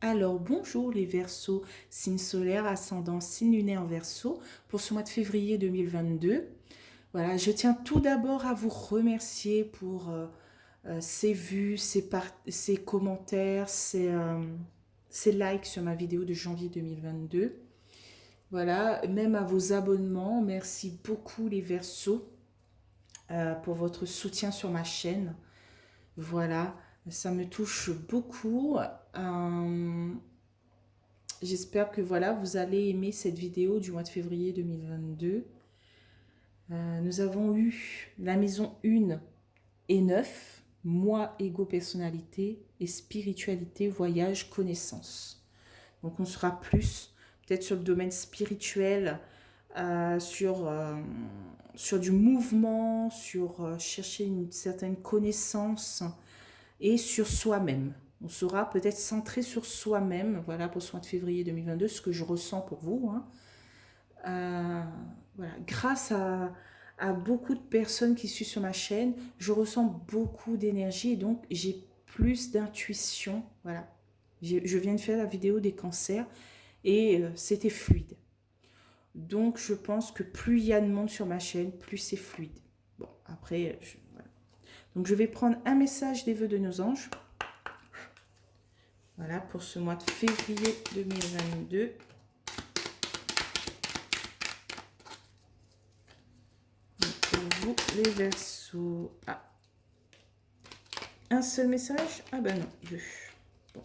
Alors, bonjour les Verseaux, signe solaire, ascendant, signe lunaire Verseau, pour ce mois de février 2022. Voilà, je tiens tout d'abord à vous remercier pour ces vues, ces commentaires, ces likes sur ma vidéo de janvier 2022. Voilà, même à vos abonnements, merci beaucoup les Verseaux pour votre soutien sur ma chaîne. Voilà, ça me touche beaucoup. J'espère que voilà, vous allez aimer cette vidéo du mois de février 2022. Nous avons eu la maison 1 et 9, moi, ego, personnalité et spiritualité, voyage, connaissance. Donc on sera plus peut-être sur le domaine spirituel, sur du mouvement, sur chercher une certaine connaissance et sur soi-même. On sera peut-être centré sur soi-même, voilà, pour ce mois de février 2022, ce que je ressens pour vous. Hein. Voilà. Grâce à beaucoup de personnes qui suivent sur ma chaîne, je ressens beaucoup d'énergie et donc j'ai plus d'intuition. Voilà. Je viens de faire la vidéo des cancers et c'était fluide. Donc je pense que plus il y a de monde sur ma chaîne, plus c'est fluide. Bon, après, voilà. Donc je vais prendre un message des vœux de nos anges. Voilà, pour ce mois de février 2022. Pour vous, les Verseaux. Ah, un seul message? Ah ben non, deux. Bon.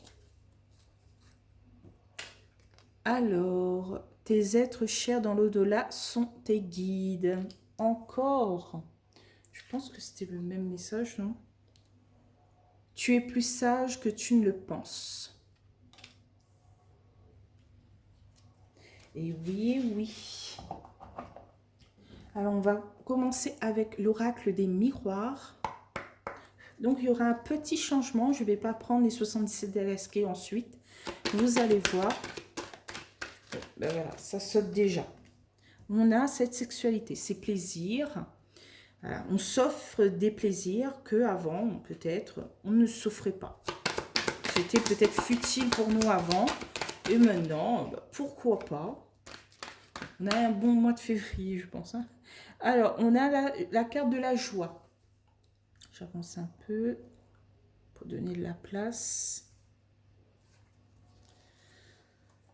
Alors, tes êtres chers dans l'au-delà sont tes guides. Encore. Je pense que c'était le même message, non? Tu es plus sage que tu ne le penses. Et oui, oui. Alors, on va commencer avec l'oracle des miroirs. Donc, il y aura un petit changement. Je ne vais pas prendre les 77 d'Alaska ensuite. Vous allez voir. Ben voilà, ça saute déjà. On a cette sexualité, ces plaisirs. Voilà, on s'offre des plaisirs qu'avant, peut-être, on ne s'offrait pas. C'était peut-être futile pour nous avant. Et maintenant, ben, pourquoi pas? On a un bon mois de février, je pense. Hein. Alors, on a la carte de la joie. J'avance un peu pour donner de la place.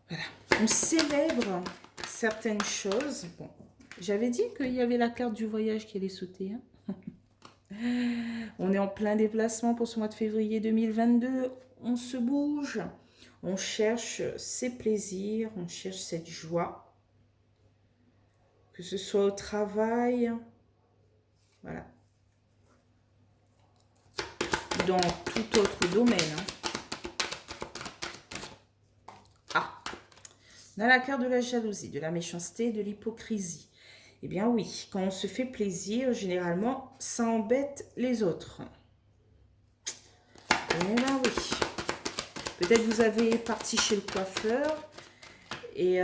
Voilà. On célèbre certaines choses. Bon, j'avais dit qu'il y avait la carte du voyage qui allait sauter. Hein. On est en plein déplacement pour ce mois de février 2022. On se bouge. On cherche ses plaisirs. On cherche cette joie. Que ce soit au travail. Voilà. Dans tout autre domaine. Hein. Ah, on a la carte de la jalousie, de la méchanceté, de l'hypocrisie. Eh bien oui, quand on se fait plaisir, généralement, ça embête les autres. Eh bien oui. Peut-être vous avez parti chez le coiffeur et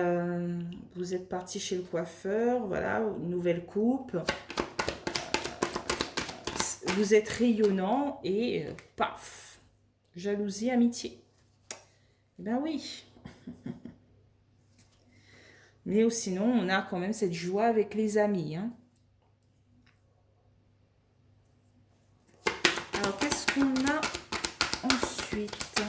vous êtes parti chez le coiffeur, voilà, nouvelle coupe. Vous êtes rayonnant et paf, jalousie, amitié. Eh bien oui. Mais sinon, on a quand même cette joie avec les amis. Hein. Alors, qu'est-ce qu'on a ensuite?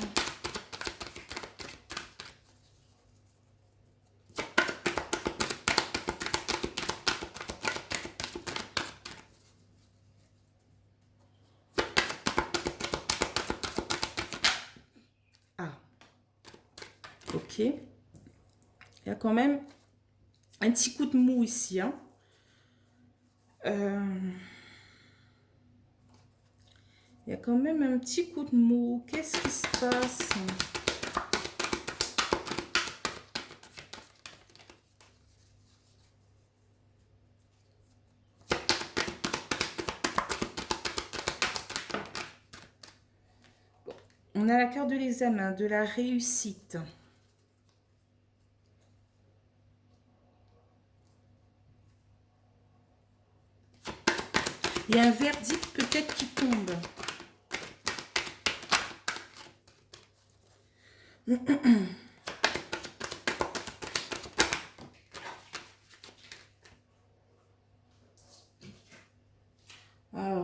Ah, ok. Il y a quand même un petit coup de mou ici. Hein. Il y a quand même un petit coup de mou. Qu'est-ce qui se passe? Bon. On a la carte de l'examen, de la réussite. Il y a un verdict peut-être qui tombe. Alors,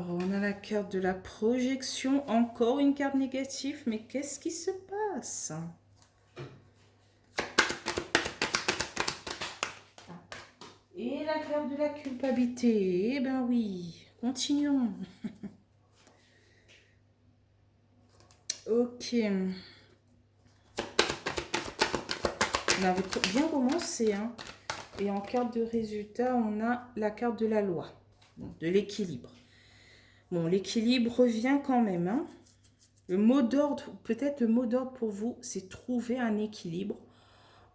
on a la carte de la projection. Encore une carte négative. Mais qu'est-ce qui se passe? Et la carte de la culpabilité. Eh ben oui. Continuons. Ok. On avait bien commencé, hein. Et en carte de résultat, on a la carte de la loi, de l'équilibre. Bon, l'équilibre revient quand même, hein. Le mot d'ordre, peut-être le mot d'ordre pour vous, c'est trouver un équilibre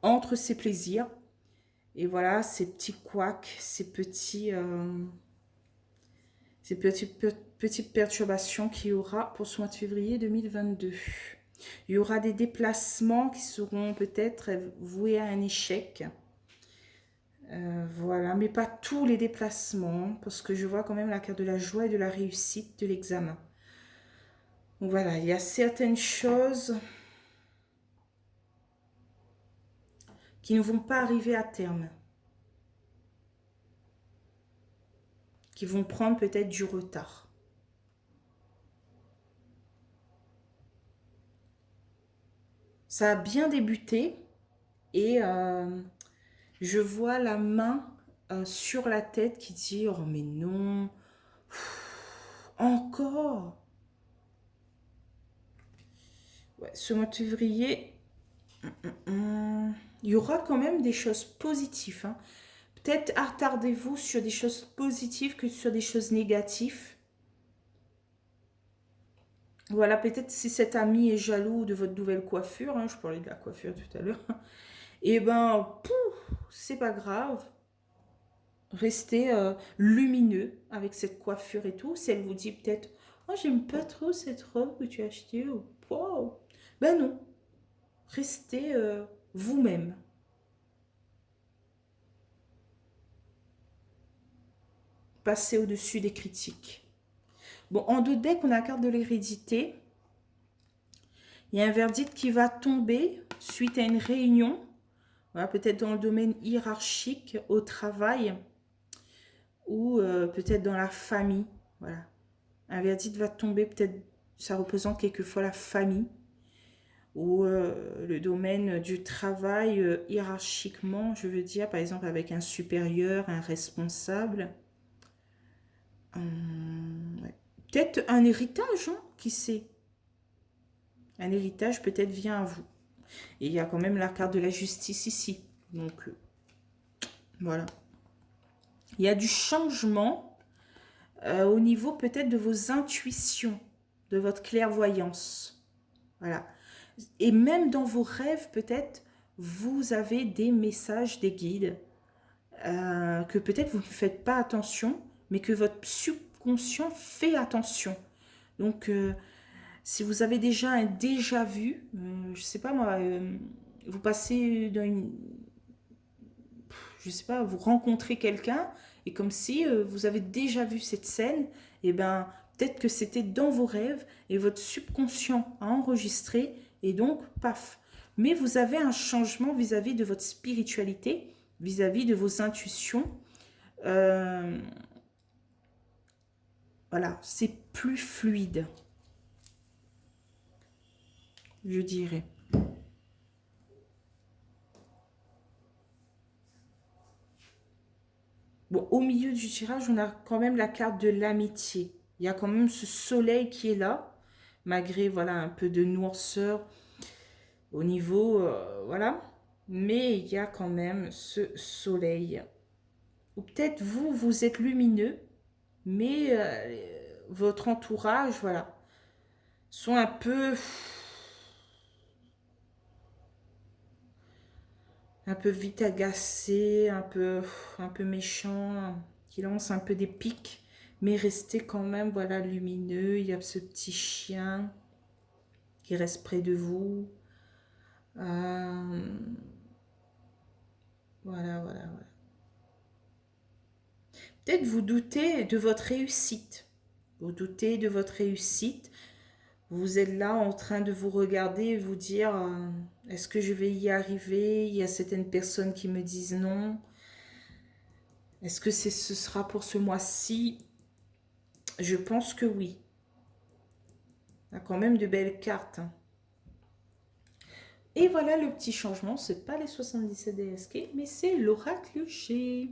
entre ses plaisirs et voilà, ces petits couacs, petites perturbations qu'il y aura pour ce mois de février 2022. Il y aura des déplacements qui seront peut-être voués à un échec. Voilà, mais pas tous les déplacements, parce que je vois quand même la carte de la joie et de la réussite de l'examen. Donc voilà, il y a certaines choses qui ne vont pas arriver à terme, qui vont prendre peut-être du retard. Ça a bien débuté et je vois la main sur la tête qui dit « Oh mais non, encore !» Ouais, ce mois de février, il y aura quand même des choses positives. Hein. Peut-être attardez-vous sur des choses positives que sur des choses négatives. Voilà, peut-être si cet ami est jaloux de votre nouvelle coiffure, hein, je parlais de la coiffure tout à l'heure, et ben, c'est pas grave. Restez lumineux avec cette coiffure et tout. Si elle vous dit peut-être, oh, j'aime pas trop cette robe que tu as achetée, wow. Ben non, restez vous-même. Passez au-dessus des critiques. Bon, en deux decks, on a la carte de l'hérédité. Il y a un verdict qui va tomber suite à une réunion. Voilà, peut-être dans le domaine hiérarchique, au travail, ou peut-être dans la famille. Voilà. Un verdict va tomber, peut-être, ça représente quelquefois la famille, ou le domaine du travail hiérarchiquement, je veux dire, par exemple avec un supérieur, un responsable. Ouais. Peut-être un héritage, hein, qui sait. Un héritage peut-être vient à vous. Et il y a quand même la carte de la justice ici. Donc, voilà. Il y a du changement au niveau peut-être de vos intuitions, de votre clairvoyance. Voilà. Et même dans vos rêves, peut-être, vous avez des messages, des guides, que peut-être vous ne faites pas attention, mais que votre subconscient fait attention. Donc, si vous avez déjà un déjà-vu, je ne sais pas moi, vous passez dans une... Je sais pas, vous rencontrez quelqu'un, et comme si vous avez déjà vu cette scène, et ben peut-être que c'était dans vos rêves, et votre subconscient a enregistré, et donc, paf. Mais vous avez un changement vis-à-vis de votre spiritualité, vis-à-vis de vos intuitions. Voilà, c'est plus fluide, je dirais. Bon, au milieu du tirage, on a quand même la carte de l'amitié. Il y a quand même ce soleil qui est là, malgré voilà un peu de noirceur au niveau, voilà. Mais il y a quand même ce soleil. Ou peut-être vous, vous êtes lumineux, mais votre entourage, voilà, sont un peu vite agacés, un peu méchants, qui lancent un peu des pics, mais restez quand même, voilà, lumineux. Il y a ce petit chien qui reste près de vous. Voilà, voilà, voilà. Peut-être vous doutez de votre réussite. Vous doutez de votre réussite. Vous êtes là en train de vous regarder et vous dire, est-ce que je vais y arriver? Il y a certaines personnes qui me disent non. Est-ce que ce sera pour ce mois-ci? Je pense que oui. Il y a quand même de belles cartes, hein. Et voilà le petit changement. Ce n'est pas les 77 DSK, mais c'est l'oracle G.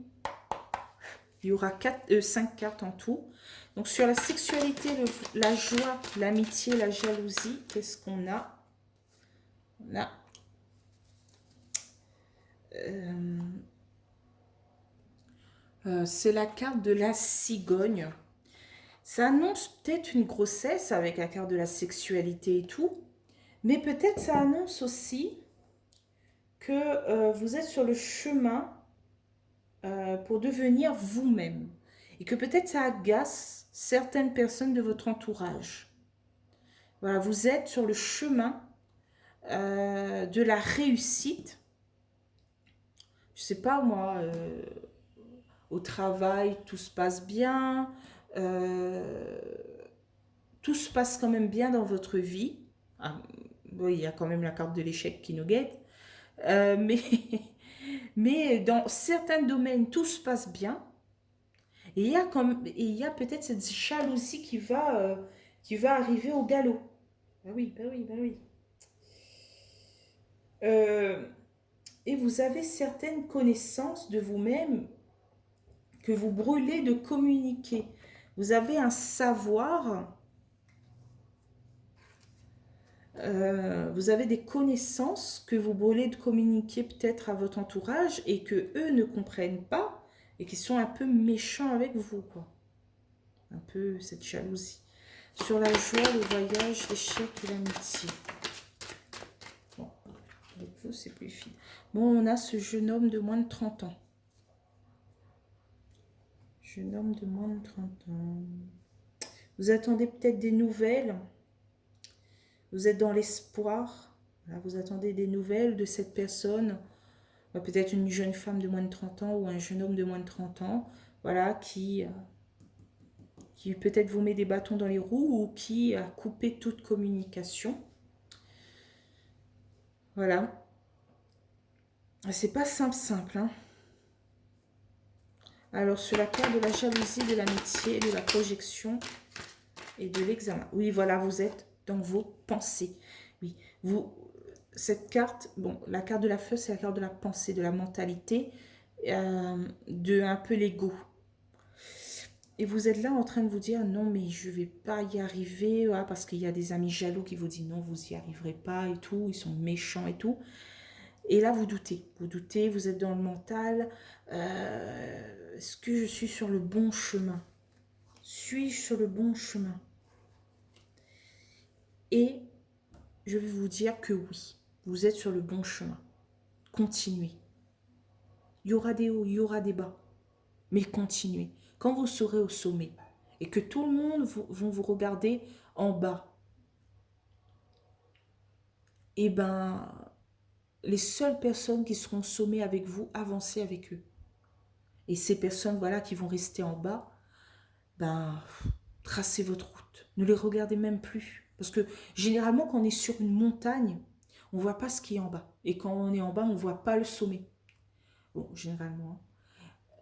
Il y aura 5 cartes en tout. Donc sur la sexualité, la joie, l'amitié, la jalousie, qu'est-ce qu'on a? On a c'est la carte de la cigogne. Ça annonce peut-être une grossesse avec la carte de la sexualité et tout. Mais peut-être ça annonce aussi que vous êtes sur le chemin pour devenir vous-même. Et que peut-être ça agace certaines personnes de votre entourage. Voilà, vous êtes sur le chemin de la réussite. Je sais pas moi, au travail, tout se passe bien. Tout se passe quand même bien dans votre vie. Ah, oui, il y a quand même la carte de l'échec qui nous guette. Mais, mais dans certains domaines, tout se passe bien. Et il y a peut-être cette jalousie qui va arriver au galop. Ben oui, ben oui, ben oui. Et vous avez certaines connaissances de vous-même que vous brûlez de communiquer. Vous avez un savoir, vous avez des connaissances que vous brûlez de communiquer peut-être à votre entourage et que eux ne comprennent pas et qui sont un peu méchants avec vous, quoi. Un peu cette jalousie. Sur la joie, le voyage, l'échec et l'amitié. Bon, avec vous, c'est plus fine. Bon, on a ce jeune homme de moins de 30 ans. Jeune homme de moins de 30 ans. Vous attendez peut-être des nouvelles. Vous êtes dans l'espoir. Vous attendez des nouvelles de cette personne. Peut-être une jeune femme de moins de 30 ans ou un jeune homme de moins de 30 ans. Voilà, qui peut-être vous met des bâtons dans les roues ou qui a coupé toute communication. Voilà. C'est pas simple, hein. Alors, sur la carte de la jalousie, de l'amitié, de la projection et de l'examen. Oui, voilà, vous êtes dans vos pensées. Oui, cette carte, bon, la carte de la feu, c'est la carte de la pensée, de la mentalité, de un peu l'ego. Et vous êtes là en train de vous dire, non, mais je ne vais pas y arriver, parce qu'il y a des amis jaloux qui vous disent, non, vous n'y arriverez pas et tout, ils sont méchants et tout. Et là, vous doutez, vous êtes dans le mental. Est-ce que je suis sur le bon chemin? Suis-je sur le bon chemin? Et je vais vous dire que oui, vous êtes sur le bon chemin. Continuez. Il y aura des hauts, il y aura des bas. Mais continuez. Quand vous serez au sommet et que tout le monde vont vous regarder en bas, eh ben, les seules personnes qui seront au sommet avec vous, avancez avec eux. Et ces personnes, voilà, qui vont rester en bas, ben, tracez votre route. Ne les regardez même plus. Parce que généralement, quand on est sur une montagne, on ne voit pas ce qui est en bas. Et quand on est en bas, on ne voit pas le sommet. Bon, généralement.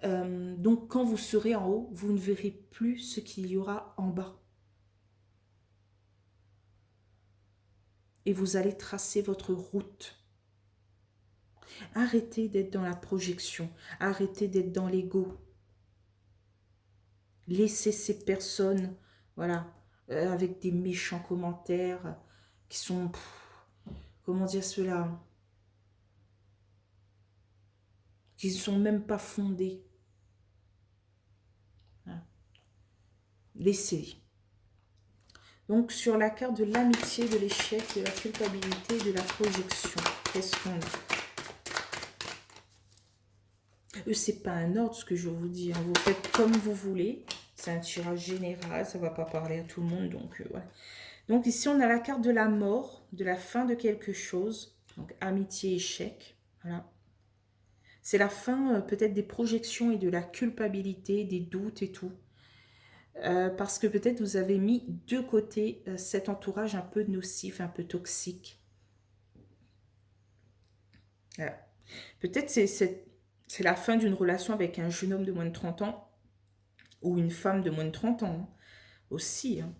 Donc, quand vous serez en haut, vous ne verrez plus ce qu'il y aura en bas. Et vous allez tracer votre route. Arrêtez d'être dans la projection. Arrêtez d'être dans l'ego. Laissez ces personnes, voilà, avec des méchants commentaires qui sont, comment dire cela, qui ne sont même pas fondés. Hein. Laissez-les. Donc, sur la carte de l'amitié, de l'échec, de la culpabilité, de la projection, qu'est-ce qu'on a? C'est pas un ordre ce que je vous dis. Hein. Vous faites comme vous voulez. C'est un tirage général. Ça ne va pas parler à tout le monde. Donc, ouais. Donc, ici, on a la carte de la mort, de la fin de quelque chose. Donc, amitié, échec. Voilà. C'est la fin peut-être des projections et de la culpabilité, des doutes et tout. parce que peut-être vous avez mis de côté cet entourage un peu nocif, un peu toxique. Voilà. Peut-être c'est la fin d'une relation avec un jeune homme de moins de 30 ans ou une femme de moins de 30 ans, hein, aussi. Hein.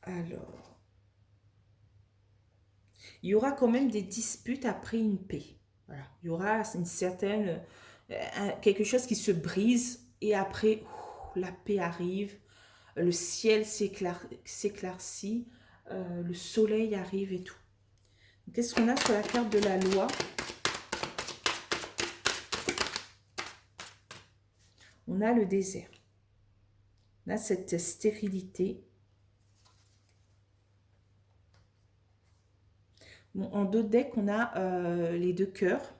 Alors, il y aura quand même des disputes après une paix. Voilà. Il y aura une certaine... quelque chose qui se brise et après, la paix arrive, le ciel s'éclaircit, le soleil arrive et tout. Qu'est-ce qu'on a sur la carte de la loi? On a le désert. On a cette stérilité. Bon, en dos de deck, on a les deux cœurs.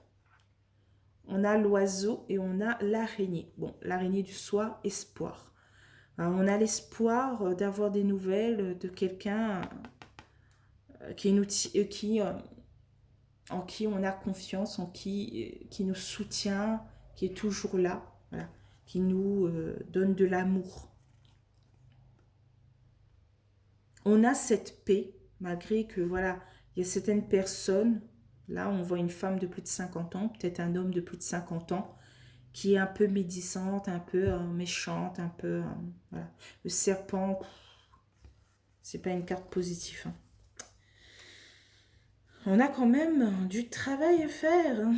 On a l'oiseau et on a l'araignée. Bon, l'araignée du soir, espoir. Alors, on a l'espoir d'avoir des nouvelles de quelqu'un en qui on a confiance, qui nous soutient, qui est toujours là, voilà, qui nous donne de l'amour. On a cette paix, malgré que, voilà, il y a certaines personnes, là on voit une femme de plus de 50 ans, peut-être un homme de plus de 50 ans, qui est un peu médisante, un peu méchante, un peu... voilà. Le serpent, c'est pas une carte positive. Hein. On a quand même du travail à faire hein,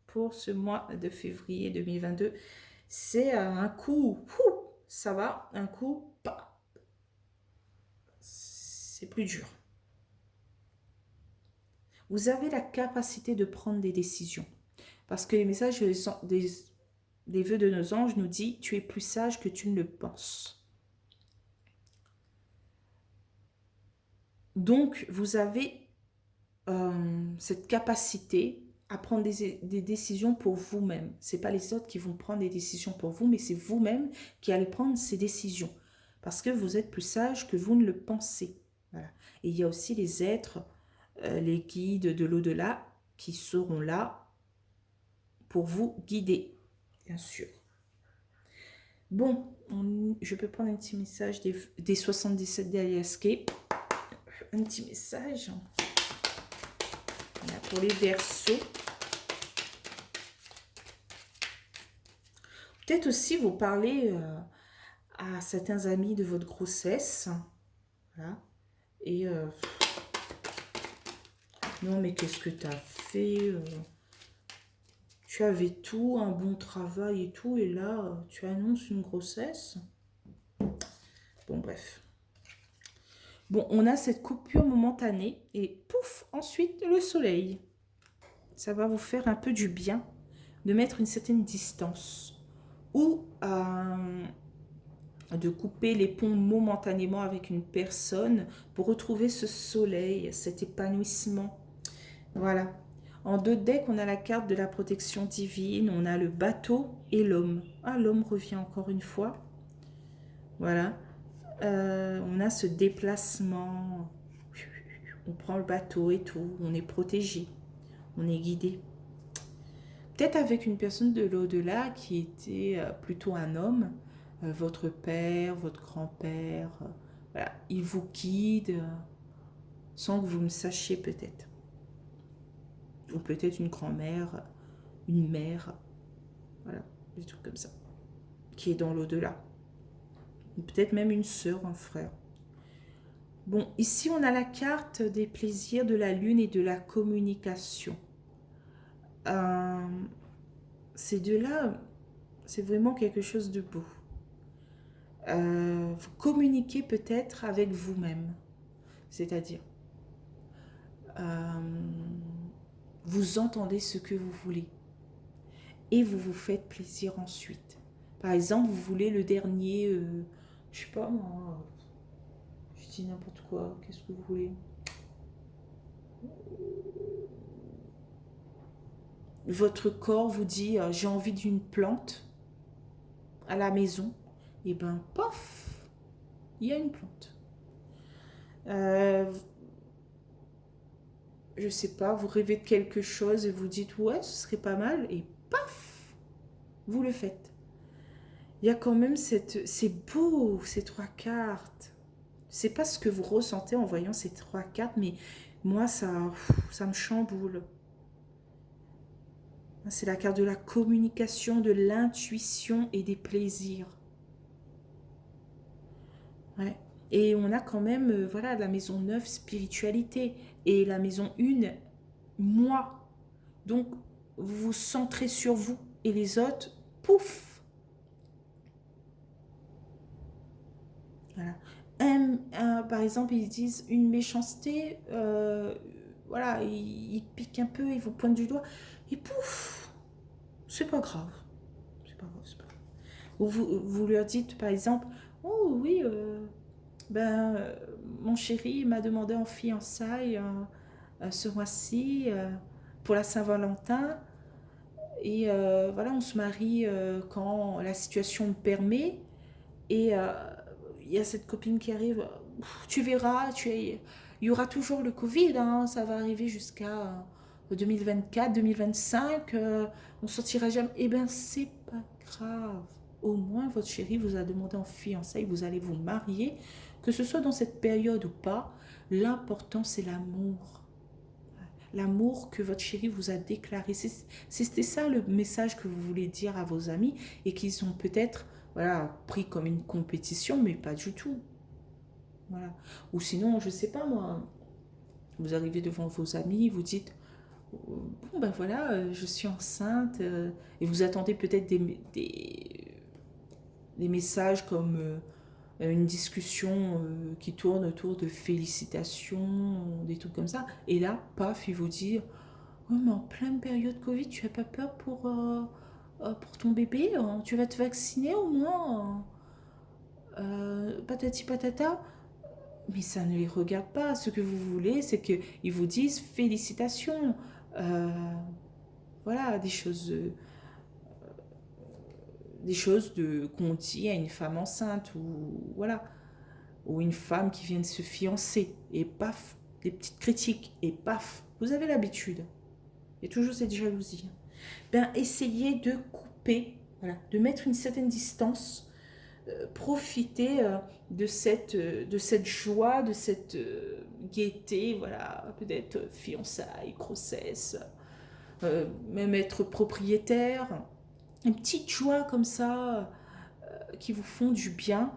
pour ce mois de février 2022. C'est un coup, ça va, un coup, c'est plus dur. Vous avez la capacité de prendre des décisions. Parce que les messages des vœux de nos anges nous disent « Tu es plus sage que tu ne le penses ». Donc, vous avez cette capacité à prendre des décisions pour vous-même. Ce n'est pas les autres qui vont prendre des décisions pour vous, mais c'est vous-même qui allez prendre ces décisions. Parce que vous êtes plus sage que vous ne le pensez. Voilà. Et il y a aussi les êtres, les guides de l'au-delà, qui seront là pour vous guider, bien sûr. Bon, je peux prendre un petit message des 77 d'Aliascape. Un petit message. Voilà, pour les Verseaux. Peut-être aussi vous parler à certains amis de votre grossesse. Voilà. Et non, mais qu'est-ce que tu as fait tu avais tout, un bon travail et tout, et là, tu annonces une grossesse. Bon, bref. Bon, on a cette coupure momentanée, et pouf, ensuite, le soleil. Ça va vous faire un peu du bien de mettre une certaine distance. Ou de couper les ponts momentanément avec une personne pour retrouver ce soleil, cet épanouissement. Voilà. En deux decks, on a la carte de la protection divine, on a le bateau et l'homme. Ah, l'homme revient encore une fois. Voilà. On a ce déplacement. On prend le bateau et tout. On est protégé. On est guidé. Peut-être avec une personne de l'au-delà qui était plutôt un homme. Votre père, votre grand-père. Voilà. Il vous guide sans que vous ne sachiez peut-être. Ou peut-être une grand-mère, une mère, voilà, des trucs comme ça, qui est dans l'au-delà. Peut-être même une sœur, un frère. Bon, ici on a la carte des plaisirs de la lune et de la communication. Ces deux-là, c'est vraiment quelque chose de beau. Vous communiquez peut-être avec vous-même, c'est-à-dire vous entendez ce que vous voulez et vous vous faites plaisir ensuite. Par exemple, vous voulez le dernier, je sais pas moi, je dis n'importe quoi, qu'est-ce que vous voulez? Votre corps vous dit, j'ai envie d'une plante à la maison, et ben, pof, il y a une plante. Je sais pas, vous rêvez de quelque chose et vous dites, ouais, ce serait pas mal, et paf, vous le faites. il y a quand même cette... C'est beau, ces 3 cartes. C'est pas ce que vous ressentez en voyant ces 3 cartes, mais moi, ça me chamboule. C'est la carte de la communication, de l'intuition et des plaisirs. Ouais. Et on a quand même, voilà, la maison 9 spiritualité. Et la maison 1, moi. Donc, vous vous centrez sur vous. Et les autres, pouf. Voilà. Par exemple, ils disent une méchanceté, voilà, ils piquent un peu, ils vous pointent du doigt. Et pouf, c'est pas grave. C'est pas grave, c'est pas grave. Ou vous leur dites, par exemple, oh oui, ben, mon chéri m'a demandé en fiançailles ce mois-ci pour la Saint-Valentin. Et voilà, on se marie quand la situation le permet. Et il y a cette copine qui arrive. Tu verras, il y aura toujours le Covid, hein, ça va arriver jusqu'à 2024, 2025. On sortira jamais. Eh bien, c'est pas grave. Au moins, votre chéri vous a demandé en fiançailles, vous allez vous marier. Que ce soit dans cette période ou pas, l'important, c'est l'amour. L'amour que votre chéri vous a déclaré. C'était ça le message que vous voulez dire à vos amis et qu'ils ont peut-être, voilà, pris comme une compétition, mais pas du tout. Voilà. Ou sinon, je sais pas moi, vous arrivez devant vos amis, vous dites, bon ben voilà, je suis enceinte, et vous attendez peut-être des messages comme une discussion qui tourne autour de félicitations, des trucs comme ça. Et là, paf, il vous dit, ouais, mais en pleine période Covid, tu n'as pas peur pour ton bébé, hein, tu vas te vacciner au moins, patati patata. Mais ça ne les regarde pas. Ce que vous voulez, c'est qu'ils vous disent félicitations. Euh, voilà, qu'on dit à une femme enceinte ou voilà, ou une femme qui vient de se fiancer. Et paf, des petites critiques. Et paf, vous avez l'habitude. Il y a toujours cette jalousie. Ben, essayez de couper, voilà, de mettre une certaine distance, profiter de cette joie, de cette gaieté, voilà, peut-être fiançailles, grossesse, même être propriétaire, une petite joie comme ça qui vous font du bien.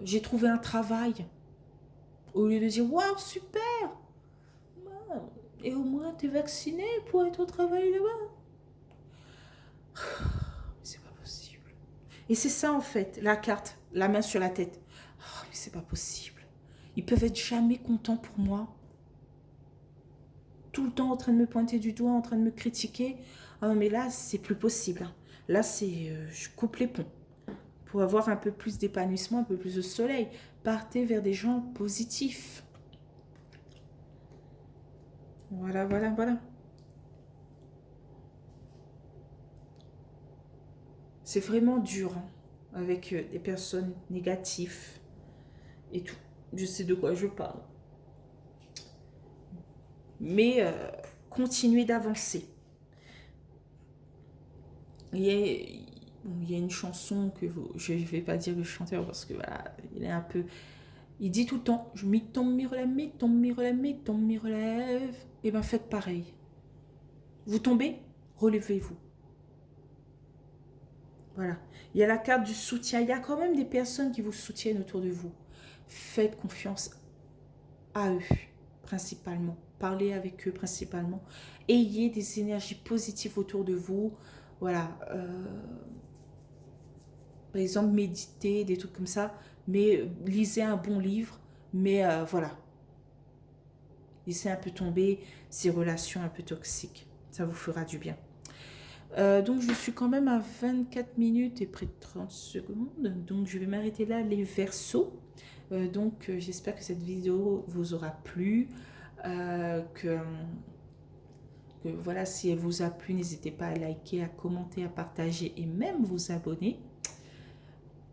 J'ai trouvé un travail. Au lieu de dire waouh, super, et au moins t'es vacciné pour être au travail là-bas. C'est pas possible. Et c'est ça en fait, la carte, la main sur la tête. Oh, mais c'est pas possible. Ils peuvent être jamais contents pour moi. Tout le temps en train de me pointer du doigt, en train de me critiquer. Ah, mais là, c'est plus possible. Là, je coupe les ponts. Pour avoir un peu plus d'épanouissement, un peu plus de soleil. Partez vers des gens positifs. Voilà, voilà, voilà. C'est vraiment dur hein, avec des personnes négatives et tout. Je sais de quoi je parle. Mais continuez d'avancer. Il y a, bon, il y a une chanson je ne vais pas dire le chanteur parce que voilà, il est un peu... Il dit tout le temps, je m'y tombe, m'y relève, m'y tombe, m'y relève, m'y tombe, m'y relève. Et bien faites pareil. Vous tombez, relevez-vous. Voilà. Il y a la carte du soutien. Il y a quand même des personnes qui vous soutiennent autour de vous. Faites confiance à eux, principalement. Parlez avec eux, principalement. Ayez des énergies positives autour de vous. Voilà. Par exemple, méditez, des trucs comme ça. Mais lisez un bon livre. Mais voilà. Laissez un peu tomber ces relations un peu toxiques. Ça vous fera du bien. Donc je suis quand même à 24 minutes et près de 30 secondes. Donc je vais m'arrêter là, les versos. Donc j'espère que cette vidéo vous aura plu. Que voilà, si elle vous a plu, n'hésitez pas à liker, à commenter, à partager et même vous abonner.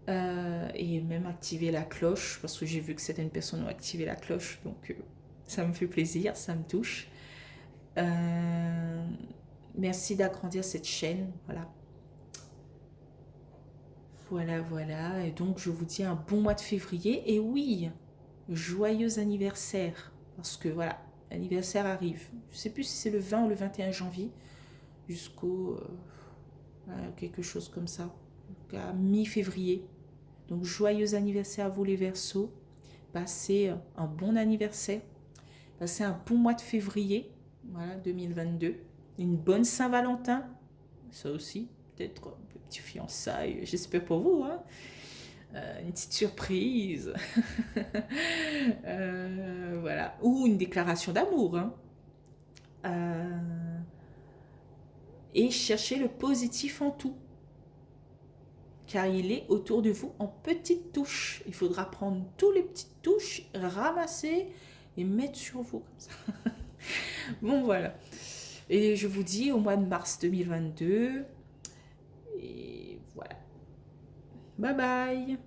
Et même activer la cloche, parce que j'ai vu que certaines personnes ont activé la cloche. Donc ça me fait plaisir, ça me touche. Merci d'agrandir cette chaîne. Voilà. Voilà, voilà. Et donc, je vous dis un bon mois de février. Et oui, joyeux anniversaire. Parce que voilà, l'anniversaire arrive. Je ne sais plus si c'est le 20 ou le 21 janvier. Jusqu'au... voilà, quelque chose comme ça. À mi-février. Donc, joyeux anniversaire à vous les Verseaux. Passez un bon anniversaire. Passez un bon mois de février. Voilà, 2022. Une bonne Saint-Valentin. Ça aussi, peut-être un petit fiançailles. J'espère pour vous, hein. Une petite surprise. Voilà. Ou une déclaration d'amour, hein. Et cherchez le positif en tout. Car il est autour de vous en petites touches. Il faudra prendre toutes les petites touches, ramasser et mettre sur vous comme ça. Bon, voilà. Et je vous dis au mois de mars 2022. Et voilà. Bye bye.